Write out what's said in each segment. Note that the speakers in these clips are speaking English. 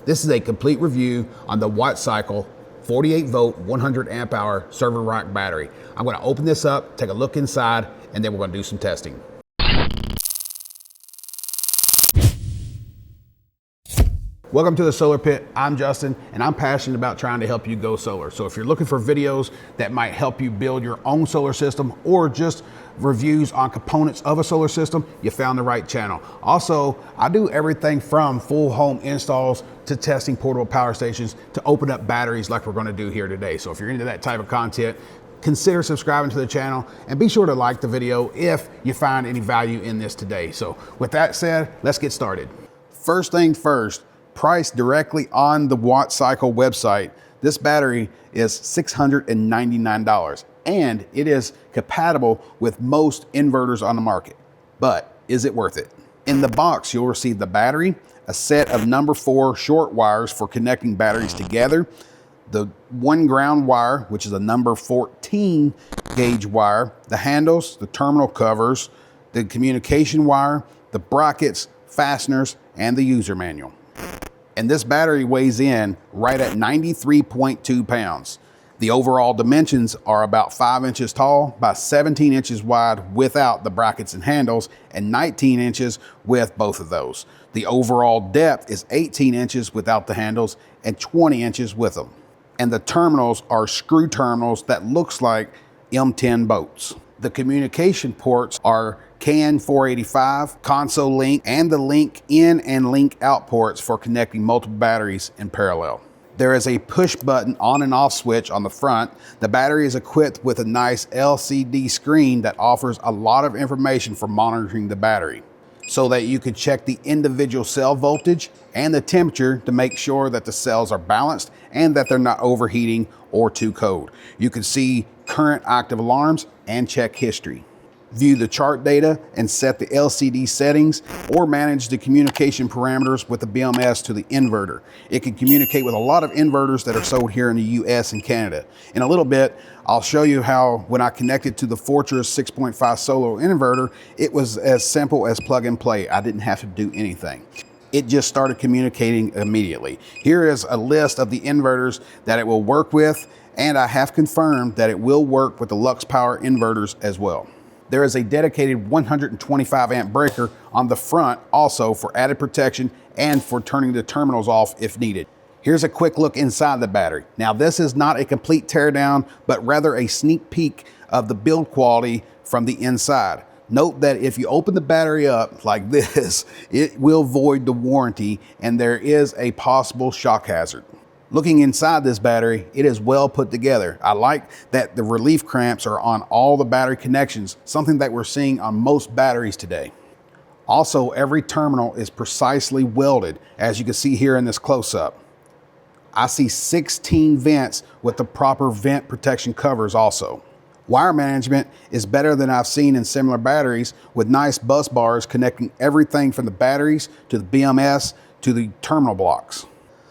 This is a complete review on the wattcycle 48 volt 100 amp hour server rack battery. I'm going to open this up, take a look inside, and then we're going to do some testing. Welcome to the Solar Pit. I'm Justin, and I'm passionate about trying to help you go solar. So if you're looking for videos that might help you build your own solar system or just reviews on components of a solar system, you found the right channel. Also, I do everything from full home installs to testing portable power stations to open up batteries like we're going to do here today. So if you're into that type of content, consider subscribing to the channel and be sure to like the video if you find any value in this today. So with that said, let's get started. First thing first, priced directly on the wattcycle website, this battery is $699 and it is compatible with most inverters on the market. But is it worth it? In the box, you'll receive the battery, a set of number 4 short wires for connecting batteries together, the 1 ground wire, which is a number 14 gauge wire, the handles, the terminal covers, the communication wire, the brackets, fasteners, and the user manual. And this battery weighs in right at 93.2 pounds. The overall dimensions are about 5 inches tall by 17 inches wide without the brackets and handles, and 19 inches with both of those. The overall depth is 18 inches without the handles and 20 inches with them. And the terminals are screw terminals that looks like M10 boats. The communication ports are CAN 485, console link, and the link in and link out ports for connecting multiple batteries in parallel. There is a push button on and off switch on the front. The battery is equipped with a nice LCD screen that offers a lot of information for monitoring the battery, so that you can check the individual cell voltage and the temperature to make sure that the cells are balanced and that they're not overheating or too cold. You can see current active alarms and check history. View the chart data and set the LCD settings, or manage the communication parameters with the BMS to the inverter. It can communicate with a lot of inverters that are sold here in the US and Canada. In a little bit, I'll show you how when I connected to the Fortress 6.5 solar inverter, it was as simple as plug and play. I didn't have to do anything. It just started communicating immediately. Here is a list of the inverters that it will work with, and I have confirmed that it will work with the Lux Power inverters as well. There is a dedicated 125 amp breaker on the front also for added protection and for turning the terminals off if needed. Here's a quick look inside the battery. Now this is not a complete teardown, but rather a sneak peek of the build quality from the inside. Note that if you open the battery up like this, it will void the warranty and there is a possible shock hazard. Looking inside this battery, it is well put together. I like that the relief clamps are on all the battery connections, something that we're seeing on most batteries today. Also, every terminal is precisely welded, as you can see here in this close-up. I see 16 vents with the proper vent protection covers also. Wire management is better than I've seen in similar batteries, with nice bus bars connecting everything from the batteries to the BMS to the terminal blocks.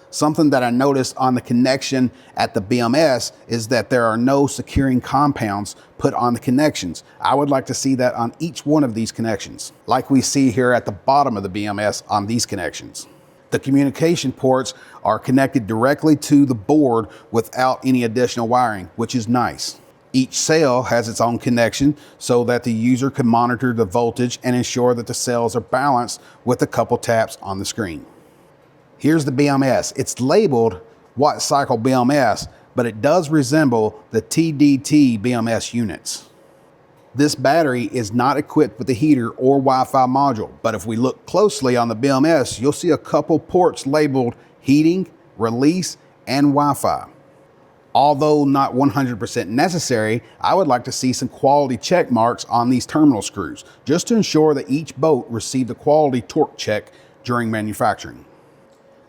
Something that I noticed on the connection at the BMS is that there are no securing compounds put on the connections. I would like to see that on each one of these connections, like we see here at the bottom of the BMS on these connections. The communication ports are connected directly to the board without any additional wiring, which is nice. Each cell has its own connection so that the user can monitor the voltage and ensure that the cells are balanced with a couple taps on the screen. Here's the BMS. It's labeled wattcycle BMS, but it does resemble the TDT BMS units. This battery is not equipped with a heater or Wi-Fi module, but if we look closely on the BMS, you'll see a couple ports labeled heating, release, and Wi-Fi. Although not 100% necessary, I would like to see some quality check marks on these terminal screws, just to ensure that each boat received a quality torque check during manufacturing.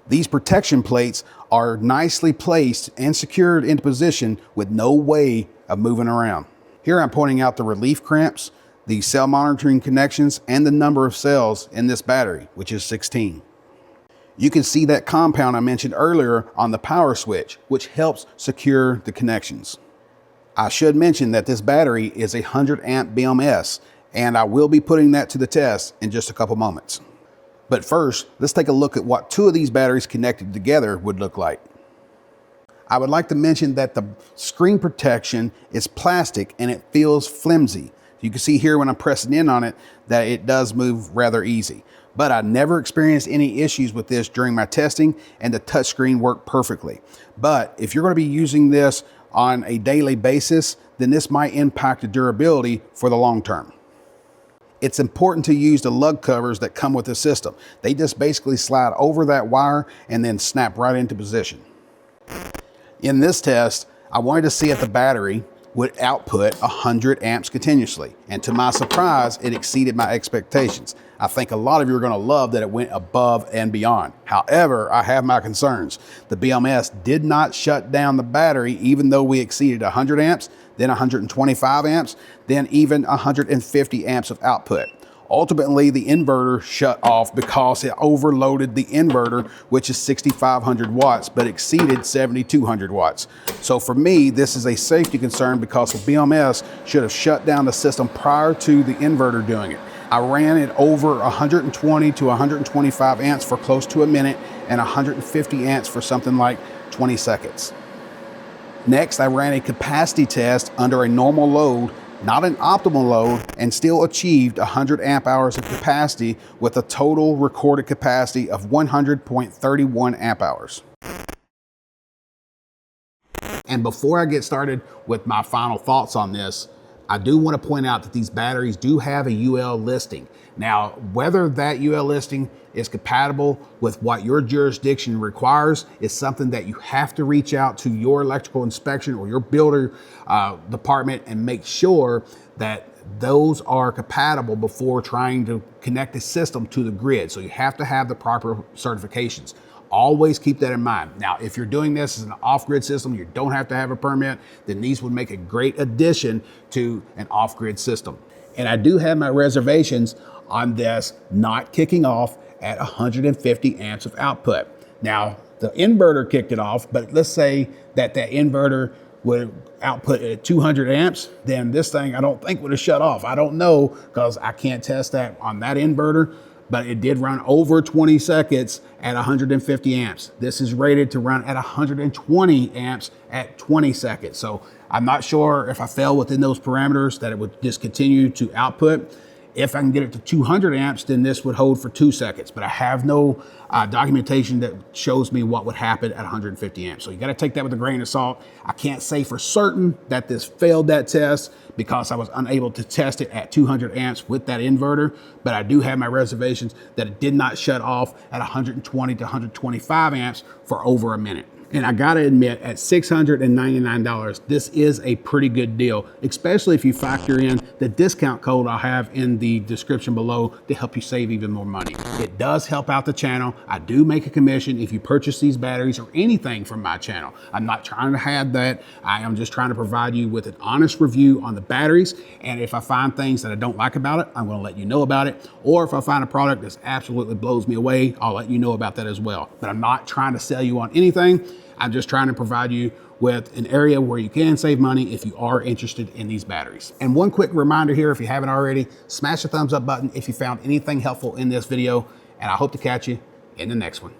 These protection plates are nicely placed and secured into position with no way of moving around. Here I'm pointing out the relief clamps, the cell monitoring connections, and the number of cells in this battery, which is 16. You can see that compound I mentioned earlier on the power switch, which helps secure the connections. I should mention that this battery is a 100 amp BMS, and I will be putting that to the test in just a couple moments. But first, let's take a look at what two of these batteries connected together would look like. I would like to mention that the screen protection is plastic and it feels flimsy. You can see here when I'm pressing in on it that it does move rather easy. But I never experienced any issues with this during my testing, and the touchscreen worked perfectly. But if you're going to be using this on a daily basis, then this might impact the durability for the long term. It's important to use the lug covers that come with the system. They just basically slide over that wire and then snap right into position. In this test, I wanted to see if the battery would output 100 amps continuously. And to my surprise, it exceeded my expectations. I think a lot of you are going to love that it went above and beyond. However, I have my concerns. The BMS did not shut down the battery even though we exceeded 100 amps, then 125 amps, then even 150 amps of output. Ultimately, the inverter shut off because it overloaded the inverter, which is 6,500 watts, but exceeded 7,200 watts. So for me, this is a safety concern because the BMS should have shut down the system prior to the inverter doing it. I ran it over 120 to 125 amps for close to a minute and 150 amps for something like 20 seconds. Next, I ran a capacity test under a normal load, not an optimal load, and still achieved 100 amp hours of capacity with a total recorded capacity of 100.31 amp hours. And before I get started with my final thoughts on this, I do want to point out that these batteries do have a UL listing. Now, whether that UL listing is compatible with what your jurisdiction requires is something that you have to reach out to your electrical inspection or your builder department and make sure that those are compatible before trying to connect the system to the grid. So you have to have the proper certifications. Always keep that in mind. Now, if you're doing this as an off-grid system, you don't have to have a permit, then these would make a great addition to an off-grid system. And I do have my reservations on this not kicking off at 150 amps of output. Now, the inverter kicked it off, but let's say that that inverter would output at 200 amps, then this thing I don't think would have shut off. I don't know because I can't test that on that inverter, but it did run over 20 seconds at 150 amps. This is rated to run at 120 amps at 20 seconds. So I'm not sure if I fell within those parameters that it would just continue to output. If I can get it to 200 amps, then this would hold for 2 seconds, but I have no documentation that shows me what would happen at 150 amps. So you gotta take that with a grain of salt. I can't say for certain that this failed that test because I was unable to test it at 200 amps with that inverter, but I do have my reservations that it did not shut off at 120 to 125 amps for over a minute. And I gotta admit, at $699, this is a pretty good deal, especially if you factor in the discount code I'll have in the description below to help you save even more money. It does help out the channel. I do make a commission if you purchase these batteries or anything from my channel. I'm not trying to have that. I am just trying to provide you with an honest review on the batteries. And if I find things that I don't like about it, I'm gonna let you know about it. Or if I find a product that absolutely blows me away, I'll let you know about that as well. But I'm not trying to sell you on anything. I'm just trying to provide you with an area where you can save money if you are interested in these batteries. And one quick reminder here, if you haven't already, smash the thumbs up button if you found anything helpful in this video, and I hope to catch you in the next one.